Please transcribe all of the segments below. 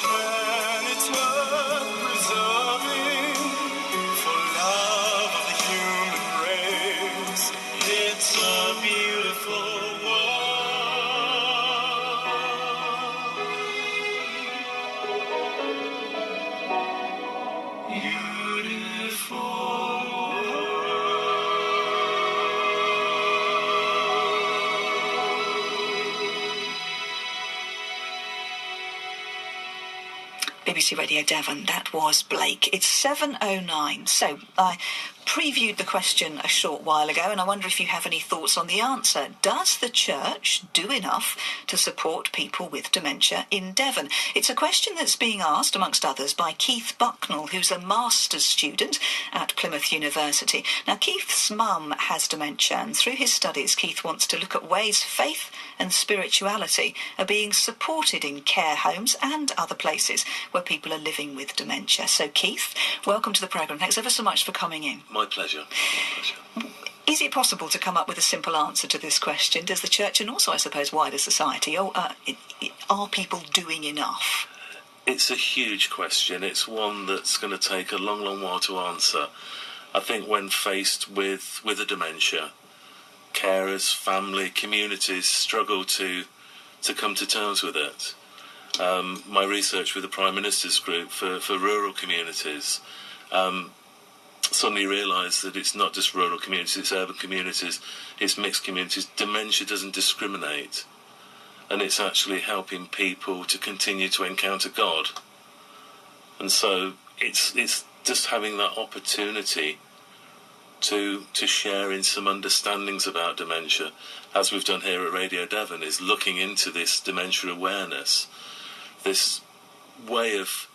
planet's worth preserving for love of the human race. It's a beautiful world. Beautiful BBC Radio Devon, that was Blake. It's 7:09. So I previewed the question a short while ago, and I wonder if you have any thoughts on the answer. Does the church do enough to support people with dementia in Devon? It's a question that's being asked, amongst others, by Keith Bucknell, who's a master's student at Plymouth University. Now, Keith's mum has dementia, and through his studies, Keith wants to look at ways faith and spirituality are being supported in care homes and other places where people are living with dementia. So, Keith, welcome to the programme. Thanks ever so much for coming in. My pleasure. Is it possible to come up with a simple answer to this question? Does the church, and also, I suppose, wider society, are people doing enough? It's a huge question. It's one that's going to take a long, long while to answer. I think when faced with a dementia, carers, family, communities struggle to come to terms with it. My research with the Prime Minister's group for rural communities suddenly realised that it's not just rural communities, it's urban communities, it's mixed communities. Dementia doesn't discriminate, and it's actually helping people to continue to encounter God. And so it's just having that opportunity to share in some understandings about dementia, as we've done here at Radio Devon, is looking into this dementia awareness, this way of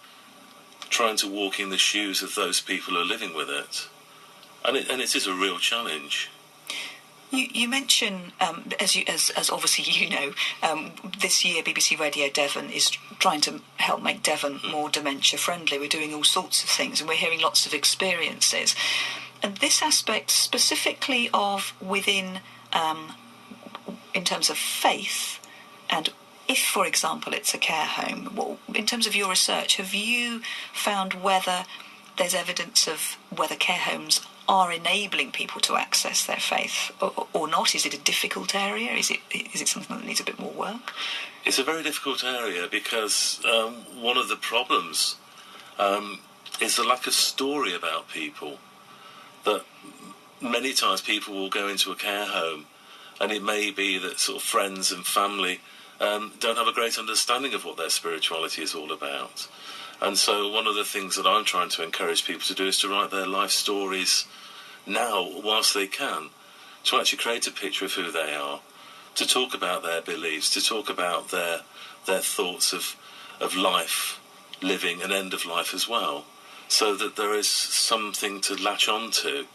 trying to walk in the shoes of those people who are living with it. And it is a real challenge. You mention, as obviously you know, this year BBC Radio Devon is trying to help make Devon more dementia friendly. We're doing all sorts of things, and we're hearing lots of experiences. And this aspect specifically of within, in terms of faith, and if, for example, it's a care home, well, in terms of your research, have you found whether there's evidence of whether care homes are enabling people to access their faith or not? Is it a difficult area? Is it something that needs a bit more work? It's a very difficult area because one of the problems is the lack of story about people. That many times people will go into a care home, and it may be that sort of friends and family don't have a great understanding of what their spirituality is all about. And so one of the things that I'm trying to encourage people to do is to write their life stories now whilst they can, to actually create a picture of who they are, to talk about their beliefs, to talk about their thoughts of life, living, and end of life as well, so that there is something to latch on to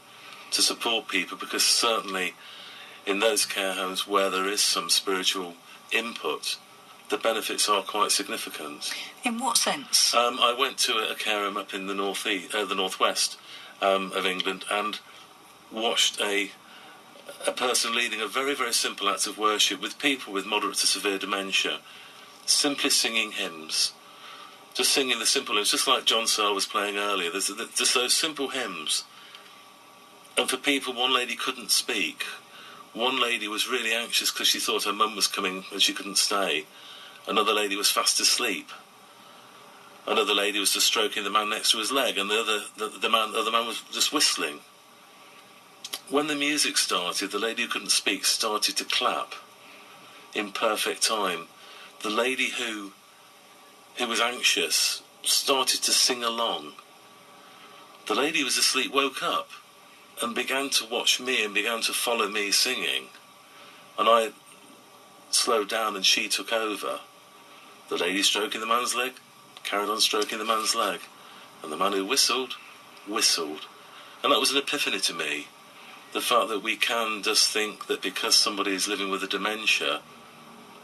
support people, because certainly in those care homes where there is some spiritual input, the benefits are quite significant. In what sense? I went to a care home up in the northwest of England, and watched a person leading a very, very simple act of worship with people with moderate to severe dementia, simply singing hymns, just singing the simple hymns, just like John Searle was playing earlier. There's just those simple hymns. And for people, one lady couldn't speak. One lady was really anxious because she thought her mum was coming and she couldn't stay. Another lady was fast asleep. Another lady was just stroking the man next to his leg, and the other man was just whistling. When the music started, the lady who couldn't speak started to clap in perfect time. The lady who was anxious started to sing along. The lady who was asleep woke up and began to watch me and began to follow me singing. And I slowed down and she took over. The lady stroking the man's leg carried on stroking the man's leg. And the man who whistled. And that was an epiphany to me. The fact that we can just think that because somebody is living with a dementia,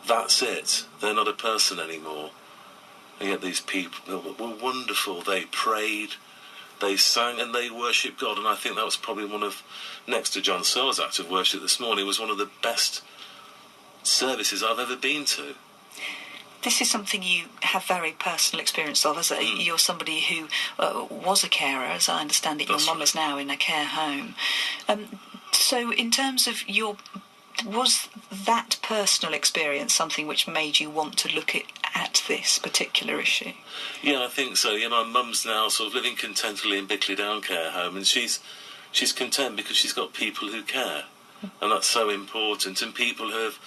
that's it. They're not a person anymore. And yet these people were wonderful. They prayed, they sang, and they worshipped God. And I think that was probably one of, next to John Searle's act of worship this morning, was one of the best services I've ever been to. This is something you have very personal experience of, as you're somebody who was a carer, as I understand it. Your mum is now in a care home. So in terms of was that personal experience something which made you want to look at this particular issue? Yeah, I think so. My mum's now sort of living contentedly in Bickley Down care home, and she's content because she's got people who care, and that's so important, and people who have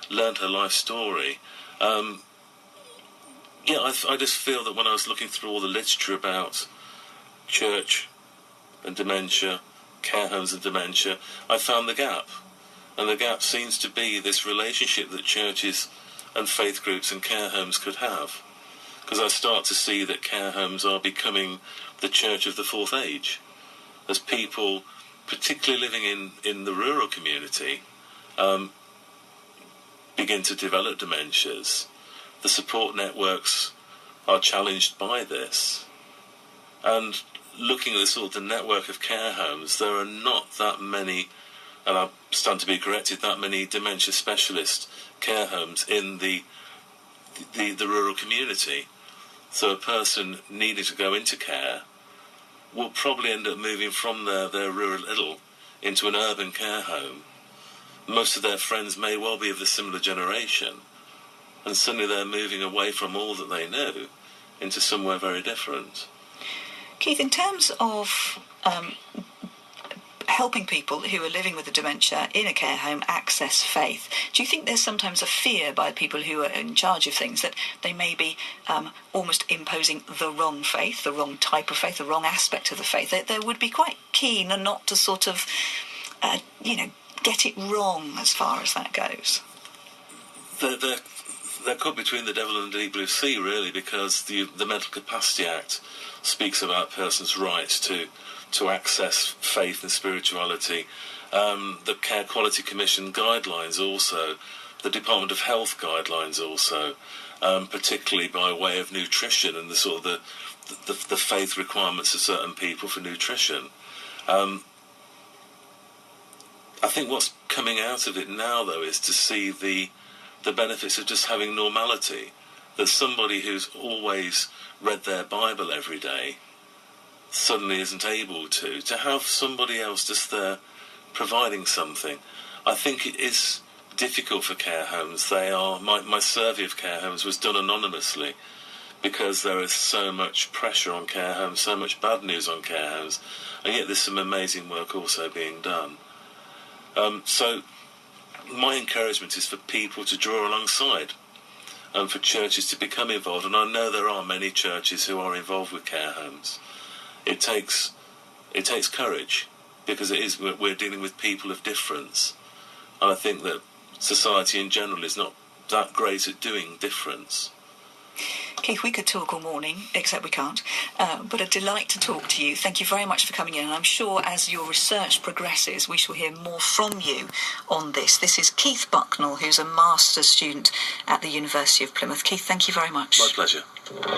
learned her life story. I just feel that when I was looking through all the literature about church and dementia, care homes and dementia, I found the gap. And the gap seems to be this relationship that churches and faith groups and care homes could have. Because I start to see that care homes are becoming the church of the fourth age. As people, particularly living in the rural community, begin to develop dementias, the support networks are challenged by this. And looking at the network of care homes, there are not that many, and I stand to be corrected, that many dementia specialist care homes in the rural community. So a person needing to go into care will probably end up moving from their rural idyll into an urban care home. Most of their friends may well be of a similar generation, and suddenly they're moving away from all that they know into somewhere very different. Keith, in terms of helping people who are living with a dementia in a care home access faith, do you think there's sometimes a fear by people who are in charge of things that they may be almost imposing the wrong faith, the wrong type of faith, the wrong aspect of the faith? They would be quite keen and not to sort of, get it wrong as far as that goes. They're caught between the devil and the deep blue sea, really, because the Mental Capacity Act speaks about persons' rights to access faith and spirituality. The Care Quality Commission guidelines also, the Department of Health guidelines also, particularly by way of nutrition and the faith requirements of certain people for nutrition. I think what's coming out of it now, though, is to see the benefits of just having normality. That somebody who's always read their Bible every day suddenly isn't able to have somebody else just there providing something. I think it is difficult for care homes. My survey of care homes was done anonymously because there is so much pressure on care homes, so much bad news on care homes, and yet there's some amazing work also being done. So my encouragement is for people to draw alongside and for churches to become involved, and I know there are many churches who are involved with care homes. It takes courage, because we're dealing with people of difference, and I think that society in general is not that great at doing difference. Keith, we could talk all morning, except we can't, but a delight to talk to you. Thank you very much for coming in, and I'm sure as your research progresses we shall hear more from you on this. This is Keith Bucknell, who's a master's student at the University of Plymouth. Keith, thank you very much. My pleasure.